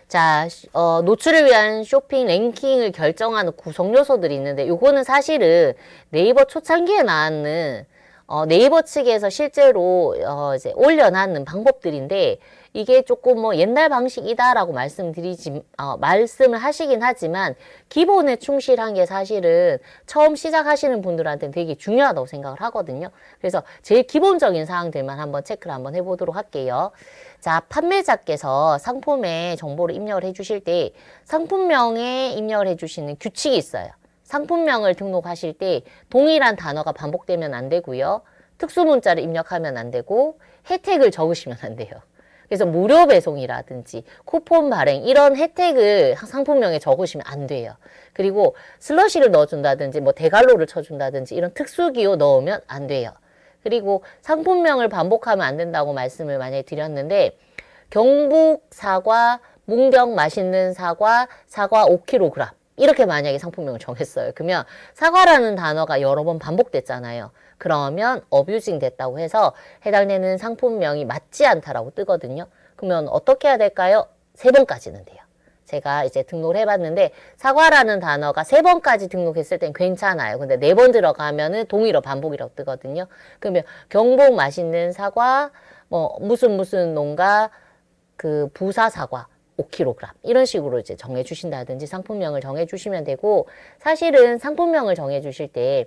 자, 노출을 위한 쇼핑 랭킹을 결정하는 구성 요소들이 있는데, 요거는 사실은 네이버 초창기에 나왔는, 네이버 측에서 실제로, 이제 올려놨는 방법들인데, 이게 조금 뭐 옛날 방식이다라고 말씀을 하시긴 하지만, 기본에 충실한 게 사실은 처음 시작하시는 분들한테는 되게 중요하다고 생각을 하거든요. 그래서 제일 기본적인 사항들만 한번 체크를 한번 해보도록 할게요. 자, 판매자께서 상품의 정보를 입력을 해주실 때 상품명에 입력을 해주시는 규칙이 있어요. 상품명을 등록하실 때 동일한 단어가 반복되면 안 되고요. 특수문자를 입력하면 안 되고 혜택을 적으시면 안 돼요. 그래서 무료 배송이라든지 쿠폰 발행 이런 혜택을 상품명에 적으시면 안 돼요. 그리고 슬러시를 넣어준다든지 뭐 대갈로를 쳐준다든지 이런 특수기호 넣으면 안 돼요. 그리고 상품명을 반복하면 안 된다고 말씀을 만약에 드렸는데 경북 사과, 문경 맛있는 사과, 사과 5kg 이렇게 만약에 상품명을 정했어요. 그러면 사과라는 단어가 여러 번 반복됐잖아요. 그러면 어뷰징 됐다고 해서 해당되는 상품명이 맞지 않다라고 뜨거든요. 그러면 어떻게 해야 될까요? 3번까지는 돼요. 제가 이제 등록을 해봤는데 사과라는 단어가 3번까지 등록했을 땐 괜찮아요. 근데 4번 들어가면은 동일어 반복이라고 뜨거든요. 그러면 경북 맛있는 사과, 뭐 무슨 농가 그 부사 사과 5kg 이런 식으로 이제 정해 주신다든지 상품명을 정해 주시면 되고, 사실은 상품명을 정해 주실 때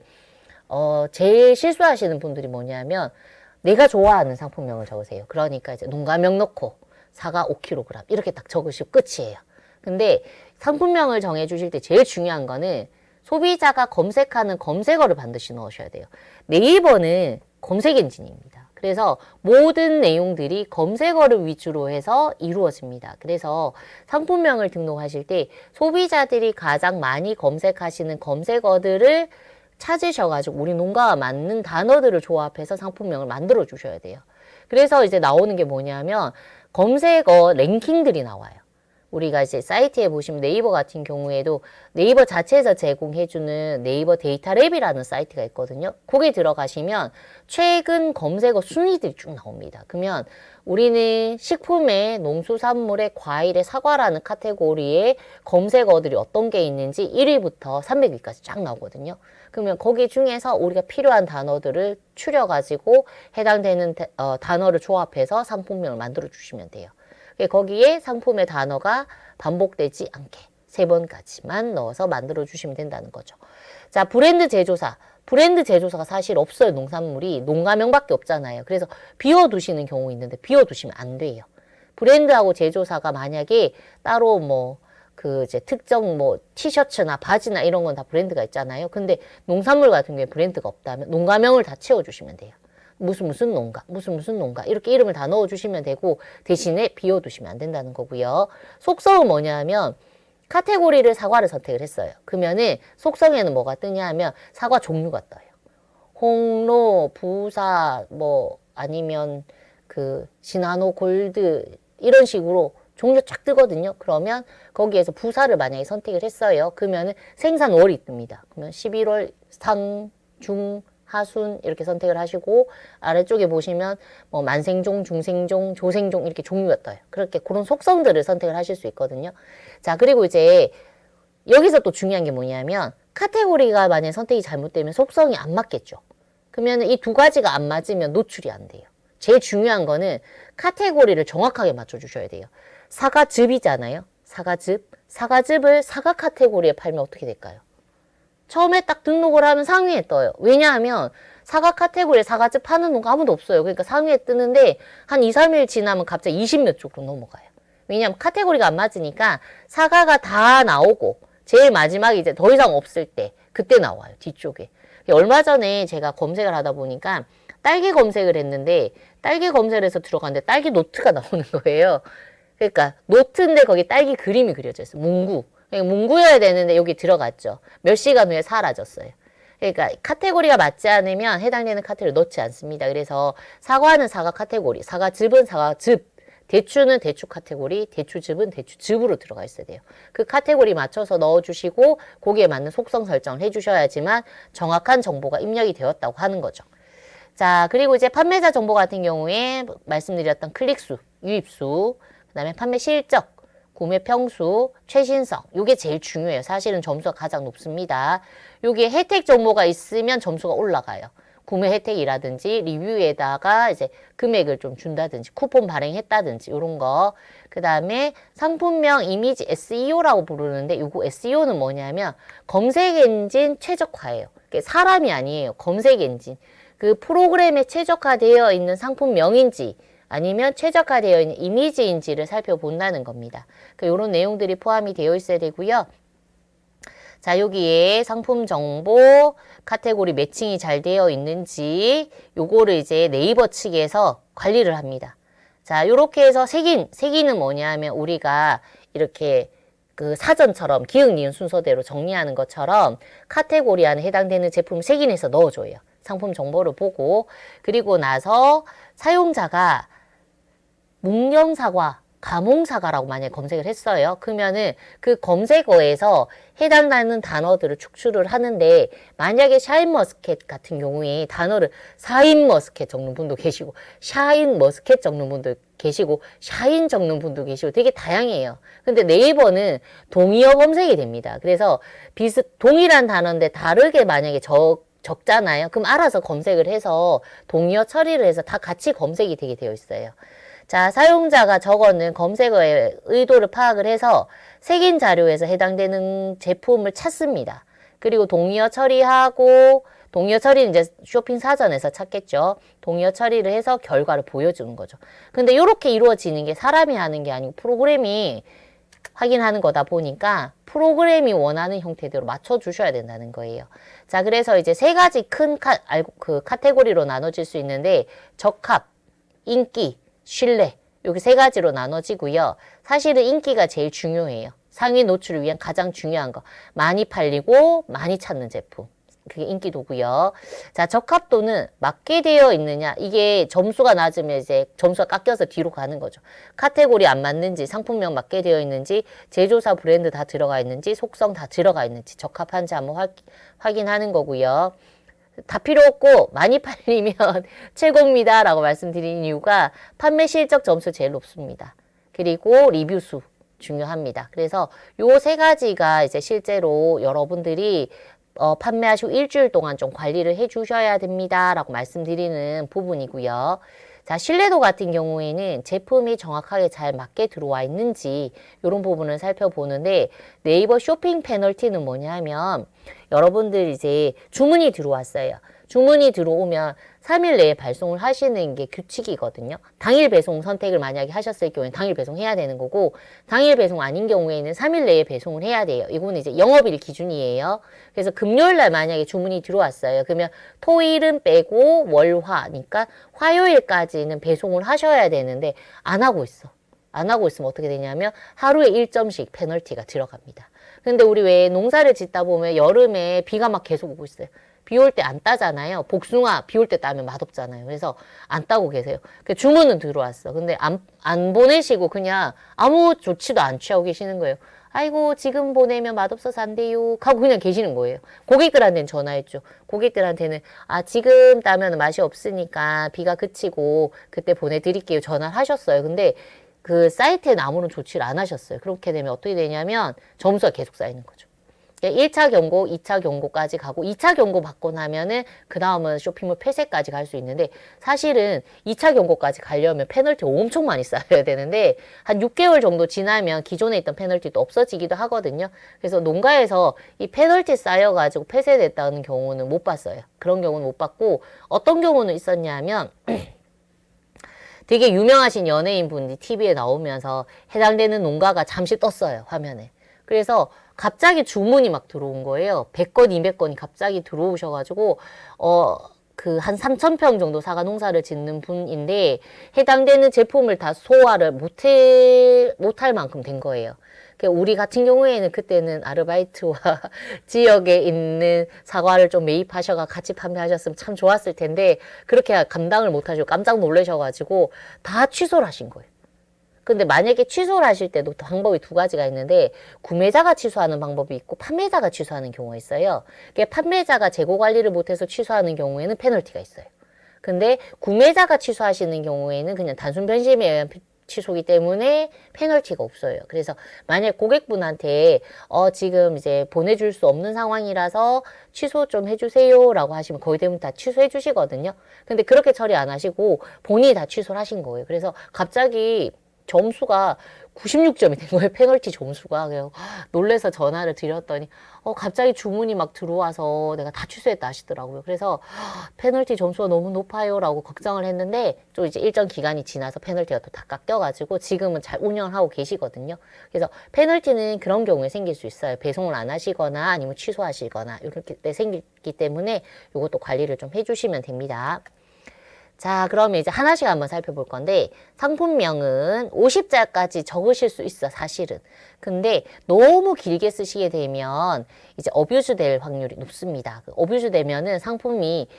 제일 실수하시는 분들이 뭐냐면 내가 좋아하는 상품명을 적으세요. 그러니까 이제 농가명 넣고 사과 5kg 이렇게 딱 적으시고 끝이에요. 근데 상품명을 정해 주실 때 제일 중요한 거는 소비자가 검색하는 검색어를 반드시 넣으셔야 돼요. 네이버는 검색 엔진입니다. 그래서 모든 내용들이 검색어를 위주로 해서 이루어집니다. 그래서 상품명을 등록하실 때 소비자들이 가장 많이 검색하시는 검색어들을 찾으셔가지고 우리 농가와 맞는 단어들을 조합해서 상품명을 만들어 주셔야 돼요. 그래서 이제 나오는 게 뭐냐면 검색어 랭킹들이 나와요. 우리가 이제 사이트에 보시면 네이버 같은 경우에도 네이버 자체에서 제공해주는 네이버 데이터 랩이라는 사이트가 있거든요. 거기 들어가시면 최근 검색어 순위들이 쭉 나옵니다. 그러면 우리는 식품에 농수산물에 과일에 사과라는 카테고리에 검색어들이 어떤 게 있는지 1위부터 300위까지 쫙 나오거든요. 그러면 거기 중에서 우리가 필요한 단어들을 추려가지고 해당되는 단어를 조합해서 상품명을 만들어 주시면 돼요. 거기에 상품의 단어가 반복되지 않게 3번까지만 넣어서 만들어 주시면 된다는 거죠. 자, 브랜드 제조사. 브랜드 제조사가 사실 없어요. 농산물이 농가명밖에 없잖아요. 그래서 비워두시는 경우 있는데 비워두시면 안 돼요. 브랜드하고 제조사가 만약에 따로 뭐 그 이제 특정 뭐 티셔츠나 바지나 이런 건 다 브랜드가 있잖아요. 근데 농산물 같은 경우에 브랜드가 없다면 농가명을 다 채워주시면 돼요. 무슨 농가, 무슨 농가 이렇게 이름을 다 넣어주시면 되고 대신에 비워두시면 안 된다는 거고요. 속성은 뭐냐면 카테고리를 사과를 선택을 했어요. 그러면은 속성에는 뭐가 뜨냐 하면 사과 종류가 떠요. 홍로, 부사, 뭐 아니면 그 시나노 골드 이런 식으로 종류 쫙 뜨거든요. 그러면 거기에서 부사를 만약에 선택을 했어요. 그러면은 생산월이 뜹니다. 그러면 11월 상, 중, 하순 이렇게 선택을 하시고 아래쪽에 보시면 뭐 만생종, 중생종, 조생종 이렇게 종류가 떠요. 그렇게 그런 속성들을 선택을 하실 수 있거든요. 자, 그리고 이제 여기서 또 중요한 게 뭐냐면 카테고리가 만약에 선택이 잘못되면 속성이 안 맞겠죠. 그러면 이 두 가지가 안 맞으면 노출이 안 돼요. 제일 중요한 거는 카테고리를 정확하게 맞춰주셔야 돼요. 사과즙이잖아요. 사과즙. 사과즙을 사과 카테고리에 팔면 어떻게 될까요? 처음에 딱 등록을 하면 상위에 떠요. 왜냐하면 사과 카테고리에 사과즙 파는 농가 아무도 없어요. 그러니까 상위에 뜨는데 한 2, 3일 지나면 갑자기 20몇 쪽으로 넘어가요. 왜냐하면 카테고리가 안 맞으니까 사과가 다 나오고 제일 마지막에 이제 더 이상 없을 때 그때 나와요. 뒤쪽에. 얼마 전에 제가 검색을 하다 보니까 딸기 검색을 했는데 딸기 검색을 해서 들어갔는데 딸기 노트가 나오는 거예요. 그러니까 노트인데 거기 딸기 그림이 그려져 있어요. 문구. 문구여야 되는데 여기 들어갔죠. 몇 시간 후에 사라졌어요. 그러니까 카테고리가 맞지 않으면 해당되는 카테고리를 넣지 않습니다. 그래서 사과는 사과 카테고리, 사과즙은 사과즙, 대추는 대추 카테고리, 대추즙은 대추즙으로 들어가 있어야 돼요. 그 카테고리 맞춰서 넣어주시고 거기에 맞는 속성 설정을 해주셔야지만 정확한 정보가 입력이 되었다고 하는 거죠. 자, 그리고 이제 판매자 정보 같은 경우에 말씀드렸던 클릭수, 유입수, 그 다음에 판매 실적, 구매 평수, 최신성, 요게 제일 중요해요. 사실은 점수가 가장 높습니다. 요게 혜택 정보가 있으면 점수가 올라가요. 구매 혜택이라든지 리뷰에다가 이제 금액을 좀 준다든지 쿠폰 발행했다든지 요런 거. 그 다음에 상품명 이미지 SEO라고 부르는데 요거 SEO는 뭐냐면 검색 엔진 최적화예요. 사람이 아니에요. 검색 엔진. 그 프로그램에 최적화되어 있는 상품명인지 아니면 최적화되어 있는 이미지인지를 살펴본다는 겁니다. 요런 내용들이 포함이 되어 있어야 되고요. 자, 여기에 상품 정보, 카테고리 매칭이 잘 되어 있는지 요거를 이제 네이버 측에서 관리를 합니다. 자, 요렇게 해서 색인은 뭐냐 하면 우리가 이렇게 그 사전처럼 기역, 니은 순서대로 정리하는 것처럼 카테고리 안에 해당되는 제품을 색인해서 넣어줘요. 상품 정보를 보고. 그리고 나서 사용자가 묵념사과, 가몽사과라고 만약에 검색을 했어요. 그러면은 그 검색어에서 해당하는 단어들을 축출을 하는데 만약에 샤인머스켓 같은 경우에 단어를 사인머스켓 적는 분도 계시고 샤인머스켓 적는 분도 계시고 샤인 적는 분도 계시고 되게 다양해요. 근데 네이버는 동의어 검색이 됩니다. 그래서 동일한 단어인데 다르게 만약에 적잖아요. 그럼 알아서 검색을 해서 동의어 처리를 해서 다 같이 검색이 되게 되어 있어요. 자, 사용자가 적어는 검색어의 의도를 파악을 해서 색인 자료에서 해당되는 제품을 찾습니다. 그리고 동의어 처리하고, 동의어 처리는 이제 쇼핑 사전에서 찾겠죠. 동의어 처리를 해서 결과를 보여주는 거죠. 근데 이렇게 이루어지는 게 사람이 하는 게 아니고 프로그램이 확인하는 거다 보니까 프로그램이 원하는 형태대로 맞춰주셔야 된다는 거예요. 자, 그래서 이제 세 가지 큰 카테고리로 나눠질 수 있는데 적합, 인기, 신뢰, 여기 세 가지로 나눠지고요. 사실은 인기가 제일 중요해요. 상위 노출을 위한 가장 중요한 거. 많이 팔리고 많이 찾는 제품. 그게 인기도고요. 자, 적합도는 맞게 되어 있느냐. 이게 점수가 낮으면 이제 점수가 깎여서 뒤로 가는 거죠. 카테고리 안 맞는지, 상품명 맞게 되어 있는지, 제조사 브랜드 다 들어가 있는지, 속성 다 들어가 있는지, 적합한지 한번 확인하는 거고요. 다 필요 없고 많이 팔리면 최고입니다 라고 말씀드린 이유가 판매 실적 점수 제일 높습니다. 그리고 리뷰 수 중요합니다. 그래서 요 세 가지가 이제 실제로 여러분들이 판매하시고 일주일 동안 좀 관리를 해 주셔야 됩니다 라고 말씀드리는 부분이고요. 자, 신뢰도 같은 경우에는 제품이 정확하게 잘 맞게 들어와 있는지 이런 부분을 살펴보는데 네이버 쇼핑 페널티는 뭐냐면 여러분들 이제 주문이 들어왔어요. 주문이 들어오면 3일 내에 발송을 하시는 게 규칙이거든요. 당일 배송 선택을 만약에 하셨을 경우에 당일 배송해야 되는 거고 당일 배송 아닌 경우에는 3일 내에 배송을 해야 돼요. 이거는 이제 영업일 기준이에요. 그래서 금요일 날 만약에 주문이 들어왔어요. 그러면 토일은 빼고 월화니까 화요일까지는 배송을 하셔야 되는데 안 하고 있어. 안 하고 있으면 어떻게 되냐면 하루에 1점씩 페널티가 들어갑니다. 근데 우리 왜 농사를 짓다 보면 여름에 비가 막 계속 오고 있어요. 비 올 때 안 따잖아요. 복숭아 비 올 때 따면 맛없잖아요. 그래서 안 따고 계세요. 주문은 들어왔어. 근데 안 보내시고 그냥 아무 조치도 안 취하고 계시는 거예요. 아이고 지금 보내면 맛없어서 안 돼요 하고 그냥 계시는 거예요. 고객들한테는 전화했죠. 고객들한테는 지금 따면 맛이 없으니까 비가 그치고 그때 보내드릴게요. 전화를 하셨어요. 근데 그 사이트에는 아무런 조치를 안 하셨어요. 그렇게 되면 어떻게 되냐면 점수가 계속 쌓이는 거죠. 1차 경고, 2차 경고까지 가고 2차 경고 받고 나면은 그 다음은 쇼핑몰 폐쇄까지 갈 수 있는데 사실은 2차 경고까지 가려면 페널티 엄청 많이 쌓여야 되는데 한 6개월 정도 지나면 기존에 있던 페널티도 없어지기도 하거든요. 그래서 농가에서 이 페널티 쌓여가지고 폐쇄됐다는 경우는 못 봤어요. 그런 경우는 못 봤고 어떤 경우는 있었냐면 되게 유명하신 연예인분이 TV에 나오면서 해당되는 농가가 잠시 떴어요. 화면에. 그래서 갑자기 주문이 막 들어온 거예요. 100건, 200건이 갑자기 들어오셔가지고, 한 3,000평 정도 사과 농사를 짓는 분인데, 해당되는 제품을 다 소화를 못할 만큼 된 거예요. 우리 같은 경우에는 그때는 아르바이트와 지역에 있는 사과를 좀 매입하셔가 같이 판매하셨으면 참 좋았을 텐데, 그렇게 감당을 못하시고 깜짝 놀라셔가지고 다 취소를 하신 거예요. 근데 만약에 취소를 하실 때도 방법이 두 가지가 있는데 구매자가 취소하는 방법이 있고 판매자가 취소하는 경우가 있어요. 판매자가 재고 관리를 못해서 취소하는 경우에는 페널티가 있어요. 근데 구매자가 취소하시는 경우에는 그냥 단순 변심에 의한 취소기 때문에 페널티가 없어요. 그래서 만약 고객분한테 지금 이제 보내줄 수 없는 상황이라서 취소 좀 해주세요 라고 하시면 거의 대부분 다 취소해 주시거든요. 근데 그렇게 처리 안 하시고 본인이 다 취소를 하신 거예요. 그래서 갑자기 점수가 96점이 된 거예요. 페널티 점수가. 그래서 놀래서 전화를 드렸더니 갑자기 주문이 막 들어와서 내가 다 취소했다 하시더라고요. 그래서 페널티 점수가 너무 높아요 라고 걱정을 했는데 또 이제 일정 기간이 지나서 페널티가 또 다 깎여가지고 지금은 잘 운영을 하고 계시거든요. 그래서 페널티는 그런 경우에 생길 수 있어요. 배송을 안 하시거나 아니면 취소하시거나 이렇게 때 생기기 때문에 이것도 관리를 좀 해주시면 됩니다. 자, 그러면 이제 하나씩 한번 살펴볼 건데 상품명은 50자까지 적으실 수 있어, 사실은. 근데 너무 길게 쓰시게 되면 이제 어뷰즈 될 확률이 높습니다. 어뷰즈 되면은 상품이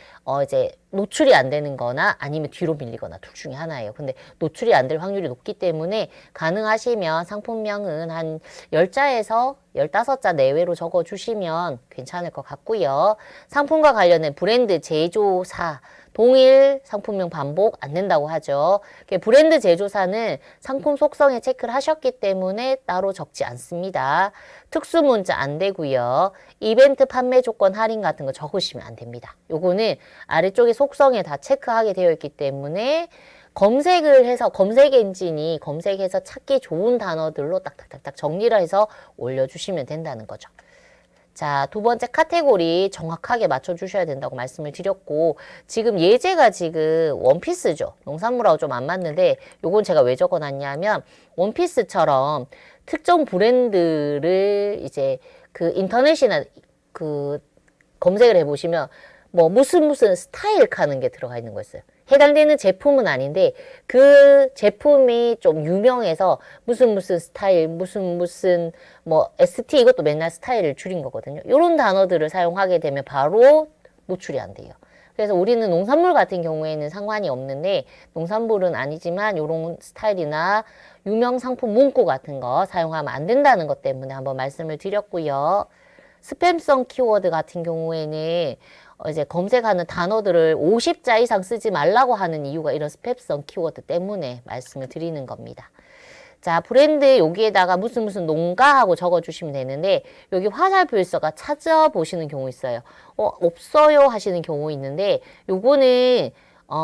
이제 노출이 안 되는 거나 아니면 뒤로 밀리거나 둘 중에 하나예요. 근데 노출이 안 될 확률이 높기 때문에 가능하시면 상품명은 한 10자에서 15자 내외로 적어주시면 괜찮을 것 같고요. 상품과 관련된 브랜드 제조사 동일 상품명 반복 안 된다고 하죠. 브랜드 제조사는 상품 속성에 체크를 하셨기 때문에 따로 적지 않습니다. 특수 문자 안 되고요. 이벤트 판매 조건 할인 같은 거 적으시면 안 됩니다. 요거는 아래쪽에 속성에 다 체크하게 되어 있기 때문에 검색을 해서 검색 엔진이 검색해서 찾기 좋은 단어들로 딱딱딱딱 정리를 해서 올려주시면 된다는 거죠. 자, 두 번째 카테고리 정확하게 맞춰주셔야 된다고 말씀을 드렸고, 지금 예제가 지금 원피스죠. 농산물하고 좀 안 맞는데, 요건 제가 왜 적어놨냐면, 원피스처럼 특정 브랜드를 이제 그 인터넷이나 그 검색을 해보시면, 뭐 무슨 스타일 카는 게 들어가 있는 거였어요. 해당되는 제품은 아닌데 그 제품이 좀 유명해서 무슨 스타일 무슨 뭐 ST 이것도 맨날 스타일을 줄인 거거든요. 이런 단어들을 사용하게 되면 바로 노출이 안 돼요. 그래서 우리는 농산물 같은 경우에는 상관이 없는데 농산물은 아니지만 이런 스타일이나 유명 상품 문구 같은 거 사용하면 안 된다는 것 때문에 한번 말씀을 드렸고요. 스팸성 키워드 같은 경우에는 이제 검색하는 단어들을 50자 이상 쓰지 말라고 하는 이유가 이런 스팸성 키워드 때문에 말씀을 드리는 겁니다. 자, 브랜드 여기에다가 무슨 농가하고 적어주시면 되는데 여기 화살표에서가 찾아보시는 경우 있어요. 없어요 하시는 경우 있는데 요거는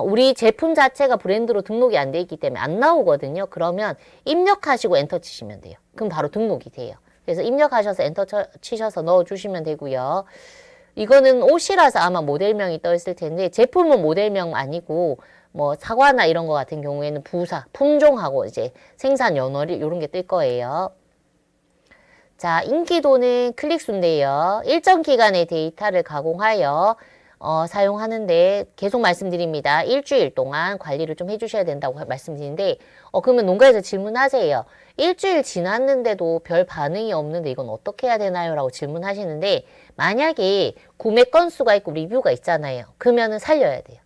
우리 제품 자체가 브랜드로 등록이 안 돼 있기 때문에 안 나오거든요. 그러면 입력하시고 엔터 치시면 돼요. 그럼 바로 등록이 돼요. 그래서 입력하셔서 엔터 치셔서 넣어주시면 되고요. 이거는 옷이라서 아마 모델명이 떠 있을 텐데 제품은 모델명 아니고 뭐 사과나 이런 거 같은 경우에는 부사, 품종하고 이제 생산 연월일 이런 게 뜰 거예요. 자, 인기도는 클릭수인데요. 일정 기간의 데이터를 가공하여 사용하는데 계속 말씀드립니다. 일주일 동안 관리를 좀 해주셔야 된다고 말씀드리는데 그러면 농가에서 질문하세요. 일주일 지났는데도 별 반응이 없는데 이건 어떻게 해야 되나요? 라고 질문하시는데 만약에 구매 건수가 있고 리뷰가 있잖아요. 그러면은 살려야 돼요.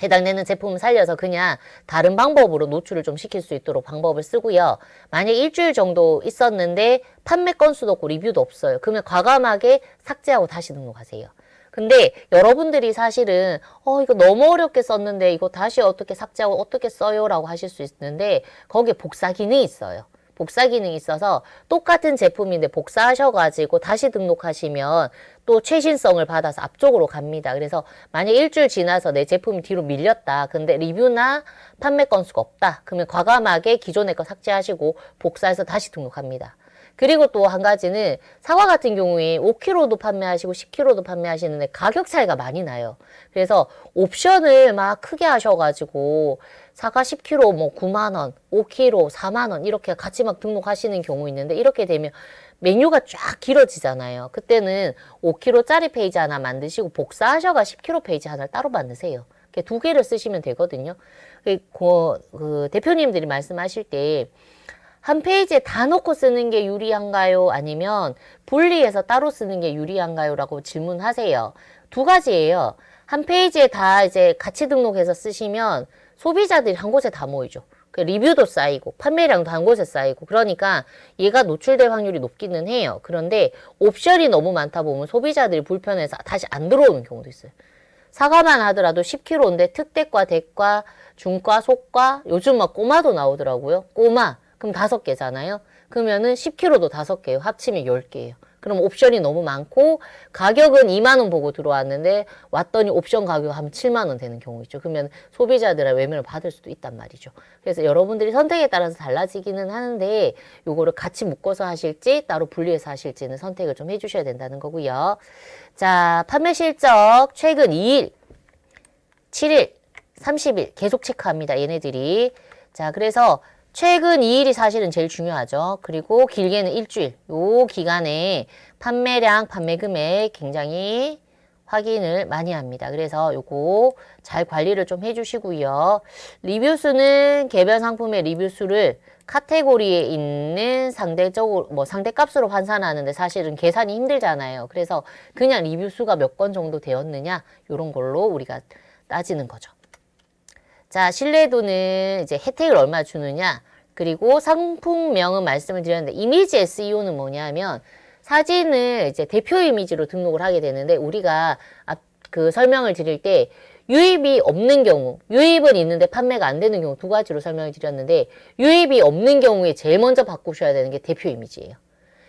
해당되는 제품을 살려서 그냥 다른 방법으로 노출을 좀 시킬 수 있도록 방법을 쓰고요. 만약 일주일 정도 있었는데 판매 건수도 없고 리뷰도 없어요. 그러면 과감하게 삭제하고 다시 등록하세요. 근데 여러분들이 사실은 이거 너무 어렵게 썼는데 이거 다시 어떻게 삭제하고 어떻게 써요? 라고 하실 수 있는데 거기에 복사 기능이 있어요. 복사 기능이 있어서 똑같은 제품인데 복사하셔가지고 다시 등록하시면 또 최신성을 받아서 앞쪽으로 갑니다. 그래서 만약 일주일 지나서 내 제품이 뒤로 밀렸다. 근데 리뷰나 판매 건수가 없다. 그러면 과감하게 기존의 거 삭제하시고 복사해서 다시 등록합니다. 그리고 또 한 가지는 사과 같은 경우에 5kg도 판매하시고 10kg도 판매하시는데 가격 차이가 많이 나요. 그래서 옵션을 막 크게 하셔가지고 사과 10kg 뭐 9만 원, 5kg 4만 원 이렇게 같이 막 등록하시는 경우 있는데 이렇게 되면 메뉴가 쫙 길어지잖아요. 그때는 5kg짜리 페이지 하나 만드시고 복사하셔가 10kg 페이지 하나를 따로 만드세요. 두 개를 쓰시면 되거든요. 그 대표님들이 말씀하실 때 한 페이지에 다 넣고 쓰는 게 유리한가요? 아니면 분리해서 따로 쓰는 게 유리한가요? 라고 질문하세요. 두 가지예요. 한 페이지에 다 이제 같이 등록해서 쓰시면 소비자들이 한 곳에 다 모이죠. 리뷰도 쌓이고 판매량도 한 곳에 쌓이고 그러니까 얘가 노출될 확률이 높기는 해요. 그런데 옵션이 너무 많다 보면 소비자들이 불편해서 다시 안 들어오는 경우도 있어요. 사과만 하더라도 10kg인데 특대과, 대과, 중과, 속과, 요즘 막 꼬마도 나오더라고요. 꼬마. 그럼 5개잖아요. 그러면은 10kg도 5개예요. 합치면 10개예요. 그럼 옵션이 너무 많고 가격은 2만 원 보고 들어왔는데 왔더니 옵션 가격 한 7만 원 되는 경우 있죠. 그러면 소비자들의 외면을 받을 수도 있단 말이죠. 그래서 여러분들이 선택에 따라서 달라지기는 하는데 요거를 같이 묶어서 하실지 따로 분리해서 하실지는 선택을 좀 해주셔야 된다는 거고요. 자, 판매 실적 최근 2일, 7일, 30일 계속 체크합니다. 얘네들이. 자, 그래서 최근 2일이 사실은 제일 중요하죠. 그리고 길게는 일주일. 요 기간에 판매량, 판매 금액 굉장히 확인을 많이 합니다. 그래서 요거 잘 관리를 좀 해주시고요. 리뷰 수는 개별 상품의 리뷰 수를 카테고리에 있는 상대적으로 상대값으로 환산하는데 사실은 계산이 힘들잖아요. 그래서 그냥 리뷰 수가 몇 건 정도 되었느냐 요런 걸로 우리가 따지는 거죠. 자, 신뢰도는 이제 혜택을 얼마 주느냐, 그리고 상품명은 말씀을 드렸는데, 이미지 SEO는 뭐냐면, 사진을 이제 대표 이미지로 등록을 하게 되는데, 우리가 그 설명을 드릴 때, 유입이 없는 경우, 유입은 있는데 판매가 안 되는 경우 두 가지로 설명을 드렸는데, 유입이 없는 경우에 제일 먼저 바꾸셔야 되는 게 대표 이미지예요.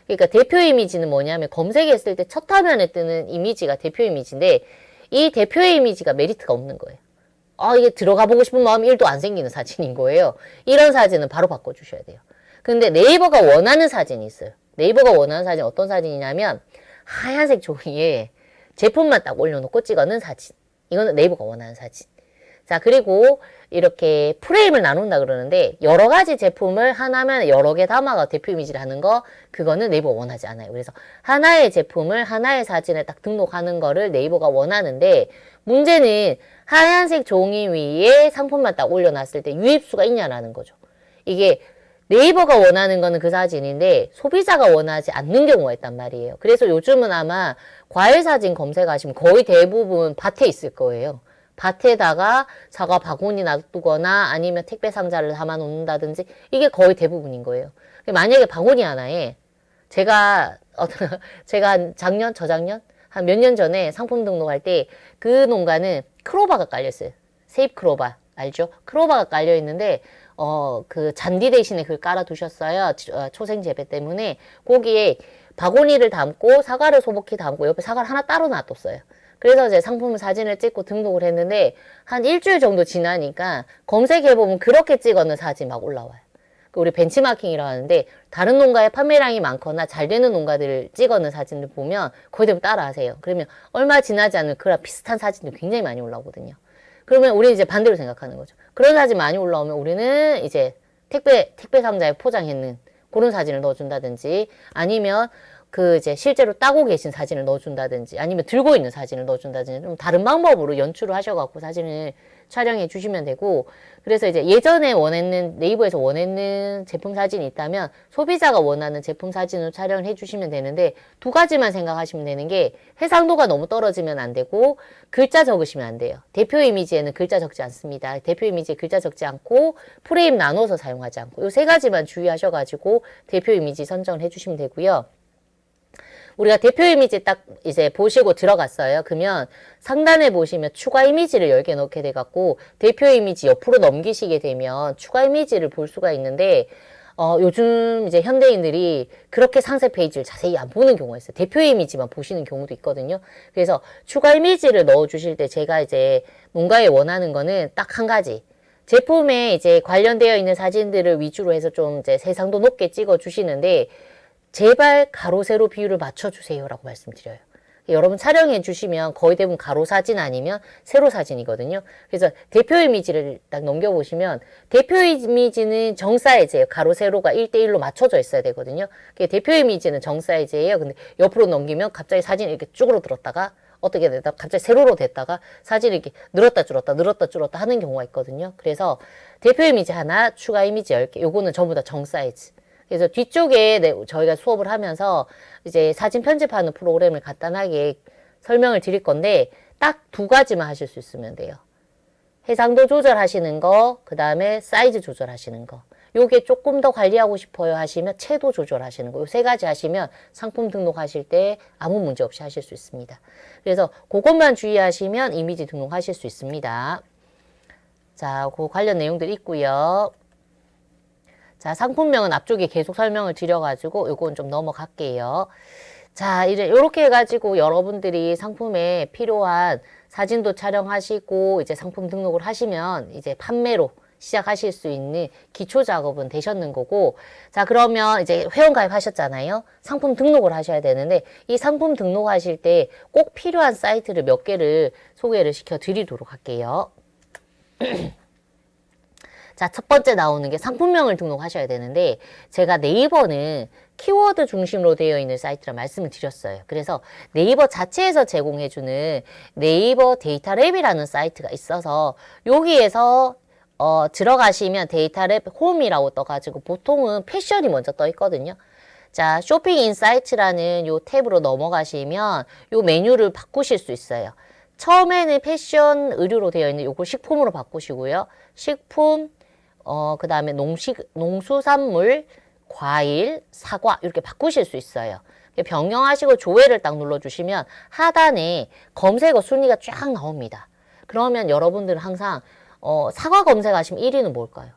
그러니까 대표 이미지는 뭐냐면, 검색했을 때 첫 화면에 뜨는 이미지가 대표 이미지인데, 이 대표 이미지가 메리트가 없는 거예요. 이게 들어가 보고 싶은 마음이 1도 안 생기는 사진인 거예요. 이런 사진은 바로 바꿔주셔야 돼요. 근데 네이버가 원하는 사진이 있어요. 네이버가 원하는 사진 어떤 사진이냐면 하얀색 종이에 제품만 딱 올려놓고 찍어놓은 사진. 이거는 네이버가 원하는 사진. 자, 그리고 이렇게 프레임을 나눈다 그러는데 여러 가지 제품을 하나면 여러 개 담아가 대표 이미지를 하는 거, 그거는 네이버가 원하지 않아요. 그래서 하나의 제품을 하나의 사진에 딱 등록하는 거를 네이버가 원하는데, 문제는 하얀색 종이 위에 상품만 딱 올려놨을 때 유입수가 있냐라는 거죠. 이게 네이버가 원하는 거는 그 사진인데 소비자가 원하지 않는 경우가 있단 말이에요. 그래서 요즘은 아마 과일 사진 검색하시면 거의 대부분 밭에 있을 거예요. 밭에다가 사과 바구니 놔두거나 아니면 택배 상자를 담아 놓는다든지, 이게 거의 대부분인 거예요. 만약에 바구니 하나에 제가 작년, 저작년? 한 몇 년 전에 상품 등록할 때 그 농가는 크로바가 깔렸어요. 세입 크로바. 알죠? 크로바가 깔려 있는데, 그 잔디 대신에 그걸 깔아 두셨어요. 초생 재배 때문에. 거기에 바구니를 담고 사과를 소복히 담고 옆에 사과를 하나 따로 놔뒀어요. 그래서 이제 상품 사진을 찍고 등록을 했는데 한 일주일 정도 지나니까 검색해보면 그렇게 찍어놓은 사진 막 올라와요. 우리 벤치마킹이라고 하는데 다른 농가의 판매량이 많거나 잘 되는 농가들 찍어놓은 사진을 보면 거의 대부분 따라 하세요. 그러면 얼마 지나지 않으면 그랑 비슷한 사진도 굉장히 많이 올라오거든요. 그러면 우리는 이제 반대로 생각하는 거죠. 그런 사진 많이 올라오면 우리는 이제 택배 상자에 포장했는 그런 사진을 넣어준다든지, 아니면 그 이제 실제로 따고 계신 사진을 넣어준다든지, 아니면 들고 있는 사진을 넣어준다든지, 좀 다른 방법으로 연출을 하셔갖고 사진을 촬영해 주시면 되고, 그래서 이제 예전에 네이버에서 원했는 제품 사진이 있다면 소비자가 원하는 제품 사진으로 촬영을 해 주시면 되는데, 두 가지만 생각하시면 되는 게 해상도가 너무 떨어지면 안 되고 글자 적으시면 안 돼요. 대표 이미지에는 글자 적지 않습니다. 대표 이미지에 글자 적지 않고 프레임 나눠서 사용하지 않고, 요 세 가지만 주의하셔가지고 대표 이미지 선정을 해 주시면 되고요. 우리가 대표 이미지 딱 이제 보시고 들어갔어요. 그러면 상단에 보시면 추가 이미지를 10개 넣게 돼갖고 대표 이미지 옆으로 넘기시게 되면 추가 이미지를 볼 수가 있는데, 요즘 이제 현대인들이 그렇게 상세 페이지를 자세히 안 보는 경우가 있어요. 대표 이미지만 보시는 경우도 있거든요. 그래서 추가 이미지를 넣어 주실 때 제가 이제 농가에 원하는 거는 딱 한 가지. 제품에 이제 관련되어 있는 사진들을 위주로 해서 좀 이제 세상도 높게 찍어 주시는데, 제발 가로 세로 비율을 맞춰주세요 라고 말씀드려요. 여러분 촬영해 주시면 거의 대부분 가로 사진 아니면 세로 사진이거든요. 그래서 대표 이미지를 딱 넘겨보시면 대표 이미지는 정 사이즈예요. 가로 세로가 1대1로 맞춰져 있어야 되거든요. 대표 이미지는 정 사이즈예요. 근데 옆으로 넘기면 갑자기 사진이 이렇게 쭉으로 들었다가 어떻게 됐다 갑자기 세로로 됐다가 사진이 이렇게 늘었다 줄었다 하는 경우가 있거든요. 그래서 대표 이미지 하나, 추가 이미지 10개, 요거는 전부 다 정 사이즈. 그래서 뒤쪽에 저희가 수업을 하면서 이제 사진 편집하는 프로그램을 간단하게 설명을 드릴 건데 딱 두 가지만 하실 수 있으면 돼요. 해상도 조절하시는 거, 그 다음에 사이즈 조절하시는 거. 요게 조금 더 관리하고 싶어요 하시면 채도 조절하시는 거. 요 세 가지 하시면 상품 등록하실 때 아무 문제 없이 하실 수 있습니다. 그래서 그것만 주의하시면 이미지 등록하실 수 있습니다. 자, 그 관련 내용들 있고요. 자, 상품명은 앞쪽에 계속 설명을 드려가지고 요건 좀 넘어갈게요. 자, 이제 이렇게 해가지고 여러분들이 상품에 필요한 사진도 촬영하시고 이제 상품 등록을 하시면 이제 판매로 시작하실 수 있는 기초 작업은 되셨는 거고, 자, 그러면 이제 회원가입 하셨잖아요. 상품 등록을 하셔야 되는데 이 상품 등록하실 때 꼭 필요한 사이트를 몇 개를 소개를 시켜 드리도록 할게요. 자, 첫 번째 나오는 게 상품명을 등록하셔야 되는데, 제가 네이버는 키워드 중심으로 되어 있는 사이트라 말씀을 드렸어요. 그래서 네이버 자체에서 제공해주는 네이버 데이터랩이라는 사이트가 있어서 여기에서 들어가시면 데이터랩 홈이라고 떠가지고 보통은 패션이 먼저 떠 있거든요. 자, 쇼핑 인사이트라는 요 탭으로 넘어가시면 요 메뉴를 바꾸실 수 있어요. 처음에는 패션 의류로 되어 있는 요걸 식품으로 바꾸시고요. 식품, 그 다음에 농수산물, 과일, 사과 이렇게 바꾸실 수 있어요. 변경하시고 조회를 딱 눌러주시면 하단에 검색어 순위가 쫙 나옵니다. 그러면 여러분들은 항상 사과 검색하시면 1위는 뭘까요?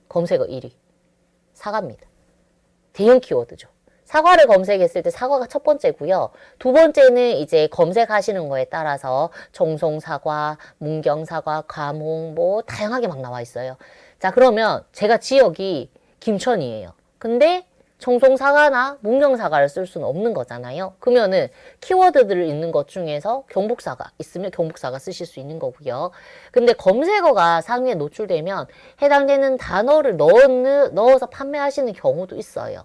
검색어 1위. 사과입니다. 대형 키워드죠. 사과를 검색했을 때 사과가 첫 번째고요. 두 번째는 이제 검색하시는 거에 따라서 정송사과, 문경사과, 감홍 뭐 다양하게 막 나와 있어요. 자, 그러면 제가 지역이 김천이에요. 근데 청송사과나 문경사과를 쓸 수는 없는 거잖아요. 그러면은 키워드들을 읽는 것 중에서 경북사과 있으면 경북사과 쓰실 수 있는 거고요. 근데 검색어가 상위에 노출되면 해당되는 단어를 넣어서 판매하시는 경우도 있어요.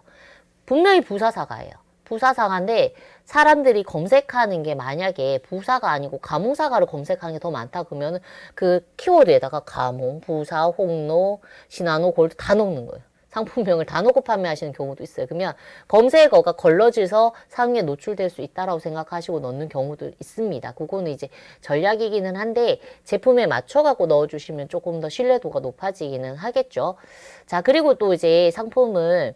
분명히 부사사과예요. 부사사과인데 사람들이 검색하는 게 만약에 부사가 아니고 가뭄사과를 검색하는 게 더 많다 그러면 그 키워드에다가 가뭄, 부사, 홍로, 시나노, 골드 다 넣는 거예요. 상품명을 다 넣고 판매하시는 경우도 있어요. 그러면 검색어가 걸러져서 상위에 노출될 수 있다라고 생각하시고 넣는 경우도 있습니다. 그거는 이제 전략이기는 한데 제품에 맞춰갖고 넣어주시면 조금 더 신뢰도가 높아지기는 하겠죠. 자, 그리고 또 이제 상품을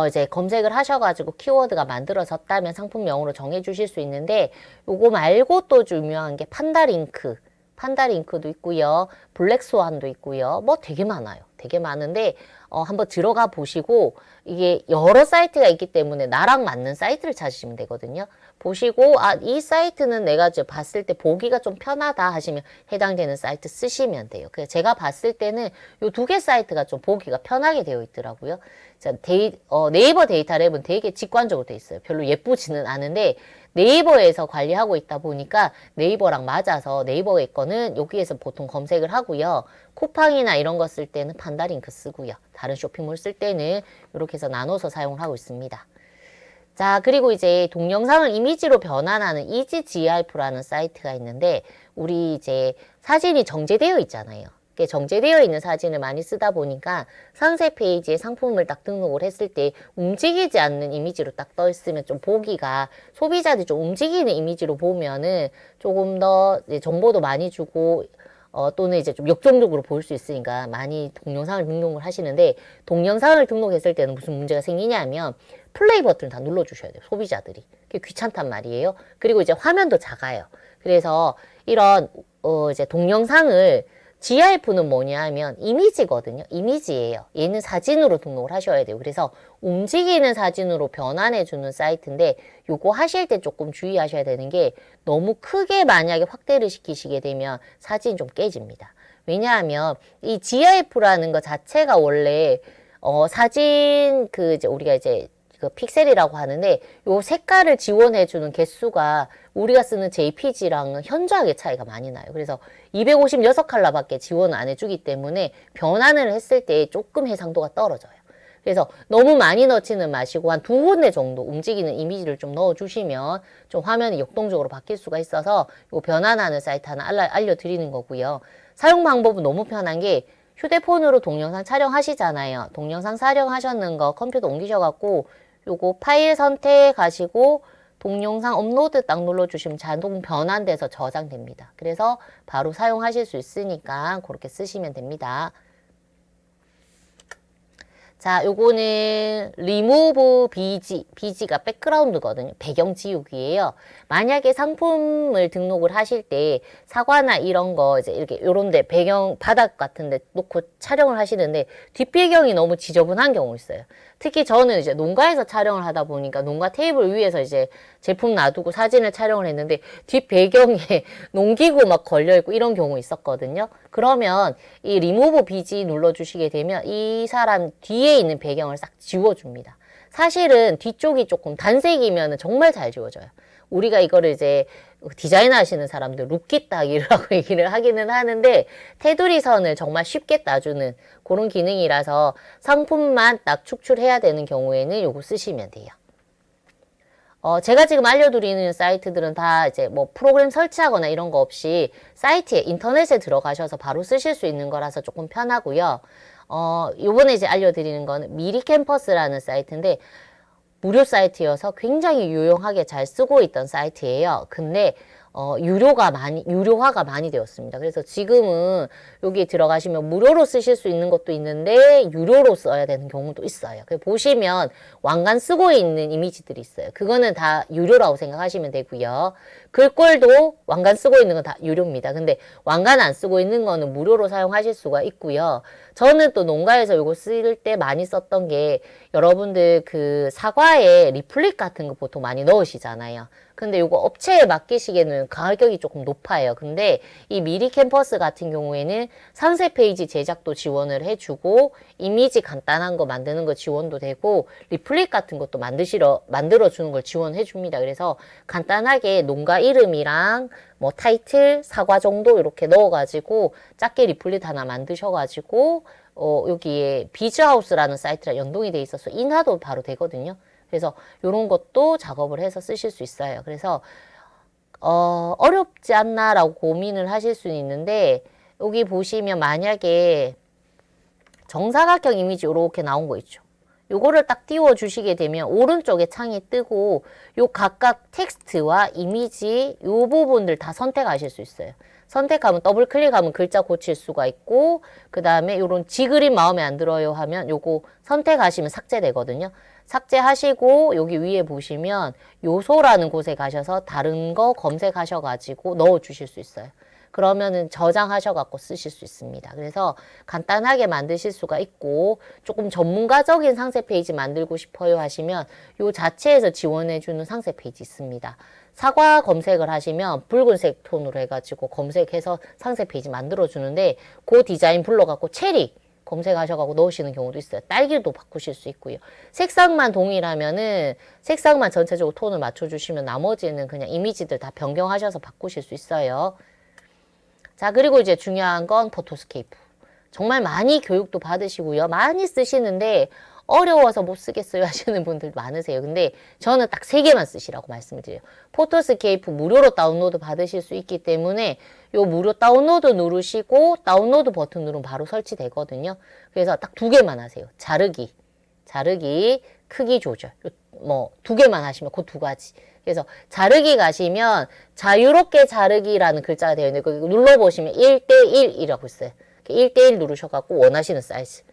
이제 검색을 하셔가지고 키워드가 만들어졌다면 상품명으로 정해주실 수 있는데 요거 말고 또 유명한 게 판다링크도 있고요. 블랙스완도 있고요. 뭐 되게 많아요. 되게 많은데 한번 들어가 보시고 이게 여러 사이트가 있기 때문에 나랑 맞는 사이트를 찾으시면 되거든요. 보시고 이 사이트는 내가 이제 봤을 때 보기가 좀 편하다 하시면 해당되는 사이트 쓰시면 돼요. 그래서 제가 봤을 때는 요 두 개 사이트가 좀 보기가 편하게 되어 있더라고요. 자, 네이버 데이터랩은 되게 직관적으로 되어 있어요. 별로 예쁘지는 않은데 네이버에서 관리하고 있다 보니까 네이버랑 맞아서 네이버의 거는 여기에서 보통 검색을 하고요. 쿠팡이나 이런 거 쓸 때는 판다링크 쓰고요. 다른 쇼핑몰 쓸 때는 이렇게 해서 나눠서 사용을 하고 있습니다. 자, 그리고 이제 동영상을 이미지로 변환하는 이지GIF라는 사이트가 있는데 우리 이제 사진이 정제되어 있잖아요. 정제되어 있는 사진을 많이 쓰다 보니까 상세 페이지에 상품을 딱 등록을 했을 때 움직이지 않는 이미지로 딱 떠 있으면 좀 보기가 소비자들이 좀 움직이는 이미지로 보면은 조금 더 정보도 많이 주고 또는 이제 좀 역동적으로 보일 수 있으니까 많이 동영상을 등록을 하시는데 동영상을 등록했을 때는 무슨 문제가 생기냐면 플레이 버튼을 다 눌러주셔야 돼요. 소비자들이. 그게 귀찮단 말이에요. 그리고 이제 화면도 작아요. 그래서 이런 이제 동영상을 GIF는 뭐냐 하면 이미지거든요. 이미지예요. 얘는 사진으로 등록을 하셔야 돼요. 그래서 움직이는 사진으로 변환해주는 사이트인데 요거 하실 때 조금 주의하셔야 되는 게 너무 크게 만약에 확대를 시키시게 되면 사진이 좀 깨집니다. 왜냐하면 이 GIF라는 것 자체가 원래 사진 이제 우리가 이제 그 픽셀이라고 하는데 요 색깔을 지원해주는 개수가 우리가 쓰는 JPG랑은 현저하게 차이가 많이 나요. 그래서 256컬러밖에 지원을 안 해주기 때문에 변환을 했을 때 조금 해상도가 떨어져요. 그래서 너무 많이 넣지는 마시고 한 두 군데 정도 움직이는 이미지를 좀 넣어주시면 좀 화면이 역동적으로 바뀔 수가 있어서 요 변환하는 사이트 하나 알려드리는 거고요. 사용 방법은 너무 편한 게 휴대폰으로 동영상 촬영하시잖아요. 동영상 촬영하셨는 거 컴퓨터 옮기셔갖고 요거 파일 선택하시고 동영상 업로드 딱 눌러주시면 자동 변환돼서 저장됩니다. 그래서 바로 사용하실 수 있으니까 그렇게 쓰시면 됩니다. 자, 요거는 remove BG가 백그라운드거든요. 배경 지우기예요. 만약에 상품을 등록을 하실 때 사과나 이런 거 이제 이렇게 요런데 배경 바닥 같은데 놓고 촬영을 하시는데 뒷배경이 너무 지저분한 경우 있어요. 특히 저는 이제 농가에서 촬영을 하다 보니까 농가 테이블 위에서 이제 제품 놔두고 사진을 촬영을 했는데 뒷배경에 농기구 막 걸려있고 이런 경우 있었거든요. 그러면 이 remove BG 눌러주시게 되면 이 사람 뒤에 있는 배경을 싹 지워줍니다. 사실은 뒤쪽이 조금 단색이면 정말 잘 지워져요. 우리가 이거를 이제 디자인 하시는 사람들 룩깃 따기라고 얘기를 하기는 하는데 테두리 선을 정말 쉽게 따주는 그런 기능이라서 상품만 딱 축출해야 되는 경우에는 요거 쓰시면 돼요. 제가 지금 알려드리는 사이트들은 다 이제 뭐 프로그램 설치하거나 이런 거 없이 사이트에 인터넷에 들어가셔서 바로 쓰실 수 있는 거라서 조금 편하고요. 요번에 이제 알려드리는 거는 미리 캠퍼스라는 사이트인데 무료 사이트여서 굉장히 유용하게 잘 쓰고 있던 사이트예요. 근데 유료화가 많이 되었습니다. 그래서 지금은 여기 들어가시면 무료로 쓰실 수 있는 것도 있는데 유료로 써야 되는 경우도 있어요. 보시면 왕관 쓰고 있는 이미지들이 있어요. 그거는 다 유료라고 생각하시면 되고요. 글꼴도 왕관 쓰고 있는 건 다 유료입니다. 근데 왕관 안 쓰고 있는 거는 무료로 사용하실 수가 있고요. 저는 또 농가에서 이거 쓸 때 많이 썼던 게 여러분들 그 사과에 리플릿 같은 거 보통 많이 넣으시잖아요. 근데 이거 업체에 맡기시기에는 가격이 조금 높아요. 근데 이 미리 캠퍼스 같은 경우에는 상세 페이지 제작도 지원을 해주고 이미지 간단한 거 만드는 거 지원도 되고 리플릿 같은 것도 만들어주는 걸 지원해 줍니다. 그래서 간단하게 농가 이름이랑 뭐 타이틀, 사과 정도 이렇게 넣어가지고 작게 리플릿 하나 만드셔가지고 여기에 비즈하우스라는 사이트랑 연동이 돼 있어서 인화도 바로 되거든요. 그래서 이런 것도 작업을 해서 쓰실 수 있어요. 그래서 어렵지 않나라고 고민을 하실 수는 있는데 여기 보시면 만약에 정사각형 이미지 이렇게 나온 거 있죠. 요거를 딱 띄워 주시게 되면 오른쪽에 창이 뜨고 요 각각 텍스트와 이미지 요 부분들 다 선택하실 수 있어요. 선택하면 더블 클릭하면 글자 고칠 수가 있고 그 다음에 요런 지그림 마음에 안 들어요 하면 요거 선택하시면 삭제되거든요. 삭제하시고 여기 위에 보시면 요소라는 곳에 가셔서 다른 거 검색하셔가지고 넣어 주실 수 있어요. 그러면은 저장하셔갖고 쓰실 수 있습니다. 그래서 간단하게 만드실 수가 있고 조금 전문가적인 상세 페이지 만들고 싶어요 하시면 요 자체에서 지원해주는 상세 페이지 있습니다. 사과 검색을 하시면 붉은색 톤으로 해가지고 검색해서 상세 페이지 만들어주는데 그 디자인 불러갖고 체리 검색하셔가지고 넣으시는 경우도 있어요. 딸기도 바꾸실 수 있고요. 색상만 동일하면은 색상만 전체적으로 톤을 맞춰주시면 나머지는 그냥 이미지들 다 변경하셔서 바꾸실 수 있어요. 자, 그리고 이제 중요한 건 포토스케이프. 정말 많이 교육도 받으시고요. 많이 쓰시는데 어려워서 못 쓰겠어요 하시는 분들 많으세요. 근데 저는 딱 3개만 쓰시라고 말씀을 드려요. 포토스케이프 무료로 다운로드 받으실 수 있기 때문에 요 무료 다운로드 누르시고 다운로드 버튼 누르면 바로 설치되거든요. 그래서 딱 2개만 하세요. 자르기, 크기 조절. 뭐 2개만 하시면 그 2가지. 그래서 자르기 가시면 자유롭게 자르기라는 글자가 되어 있는데 거기 눌러보시면 1:1이라고 있어요. 1:1 누르셔갖고 원하시는 사이즈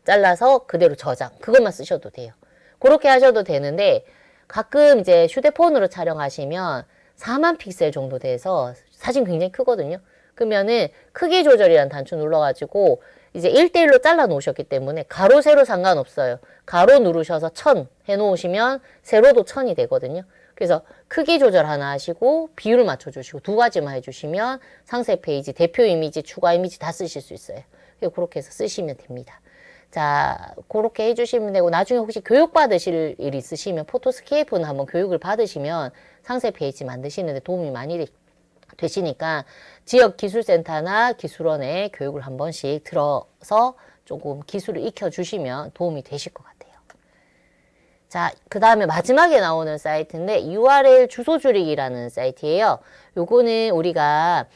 잘라서 그대로 저장. 그것만 쓰셔도 돼요. 그렇게 하셔도 되는데 가끔 이제 휴대폰으로 촬영하시면 4만 픽셀 정도 돼서 사진 굉장히 크거든요. 그러면은 크기 조절이라는 단추 눌러가지고 이제 1:1로 잘라 놓으셨기 때문에 가로 세로 상관없어요. 가로 누르셔서 1000 해놓으시면 세로도 1000이 되거든요. 그래서 크기 조절 하나 하시고 비율을 맞춰주시고 2가지만 해주시면 상세 페이지, 대표 이미지, 추가 이미지 다 쓰실 수 있어요. 그렇게 해서 쓰시면 됩니다. 자, 그렇게 해주시면 되고 나중에 혹시 교육 받으실 일 있으시면 포토스케이프는 한번 교육을 받으시면 상세 페이지 만드시는 데 도움이 많이 되시니까 지역 기술센터나 기술원에 교육을 한 번씩 들어서 조금 기술을 익혀주시면 도움이 되실 것 같아요. 자, 그 다음에 마지막에 나오는 사이트인데 URL 주소 줄이기라는 사이트예요. 요거는 우리가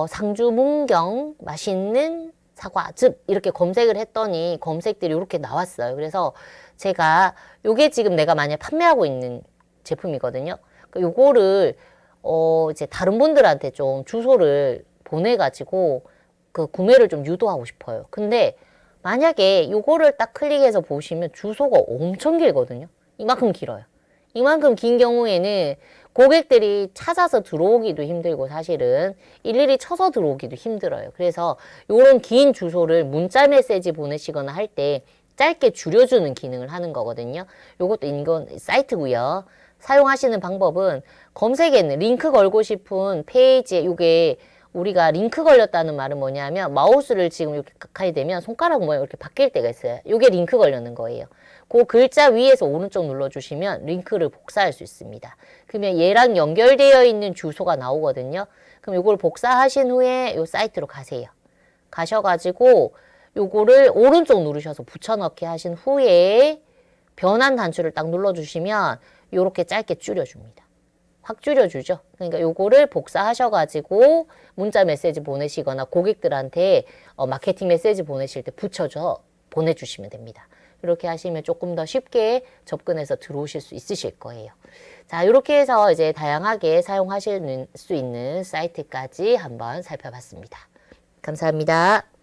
상주 문경 맛있는 사과즙 이렇게 검색을 했더니 검색들이 이렇게 나왔어요. 그래서 제가 요게 지금 내가 만약 판매하고 있는 제품이거든요. 요거를 이제 다른 분들한테 좀 주소를 보내가지고 그 구매를 좀 유도하고 싶어요. 근데 만약에 요거를 딱 클릭해서 보시면 주소가 엄청 길거든요. 이만큼 길어요. 이만큼 긴 경우에는 고객들이 찾아서 들어오기도 힘들고 사실은 일일이 쳐서 들어오기도 힘들어요. 그래서 요런 긴 주소를 문자 메시지 보내시거나 할 때 짧게 줄여주는 기능을 하는 거거든요. 요것도 인건 사이트고요. 사용하시는 방법은 검색에는 링크 걸고 싶은 페이지에 요게 우리가 링크 걸렸다는 말은 뭐냐면 마우스를 지금 이렇게 가까이 대면 손가락 모양 이렇게 바뀔 때가 있어요. 요게 링크 걸렸는 거예요. 그 글자 위에서 오른쪽 눌러주시면 링크를 복사할 수 있습니다. 그러면 얘랑 연결되어 있는 주소가 나오거든요. 그럼 요걸 복사하신 후에 요 사이트로 가세요. 가셔가지고 요거를 오른쪽 누르셔서 붙여넣기 하신 후에 변환 단추를 딱 눌러주시면 요렇게 짧게 줄여줍니다. 확 줄여주죠. 그러니까 요거를 복사하셔가지고 문자 메시지 보내시거나 고객들한테 마케팅 메시지 보내실 때 붙여줘 보내주시면 됩니다. 이렇게 하시면 조금 더 쉽게 접근해서 들어오실 수 있으실 거예요. 자, 이렇게 해서 이제 다양하게 사용하실 수 있는 사이트까지 한번 살펴봤습니다. 감사합니다.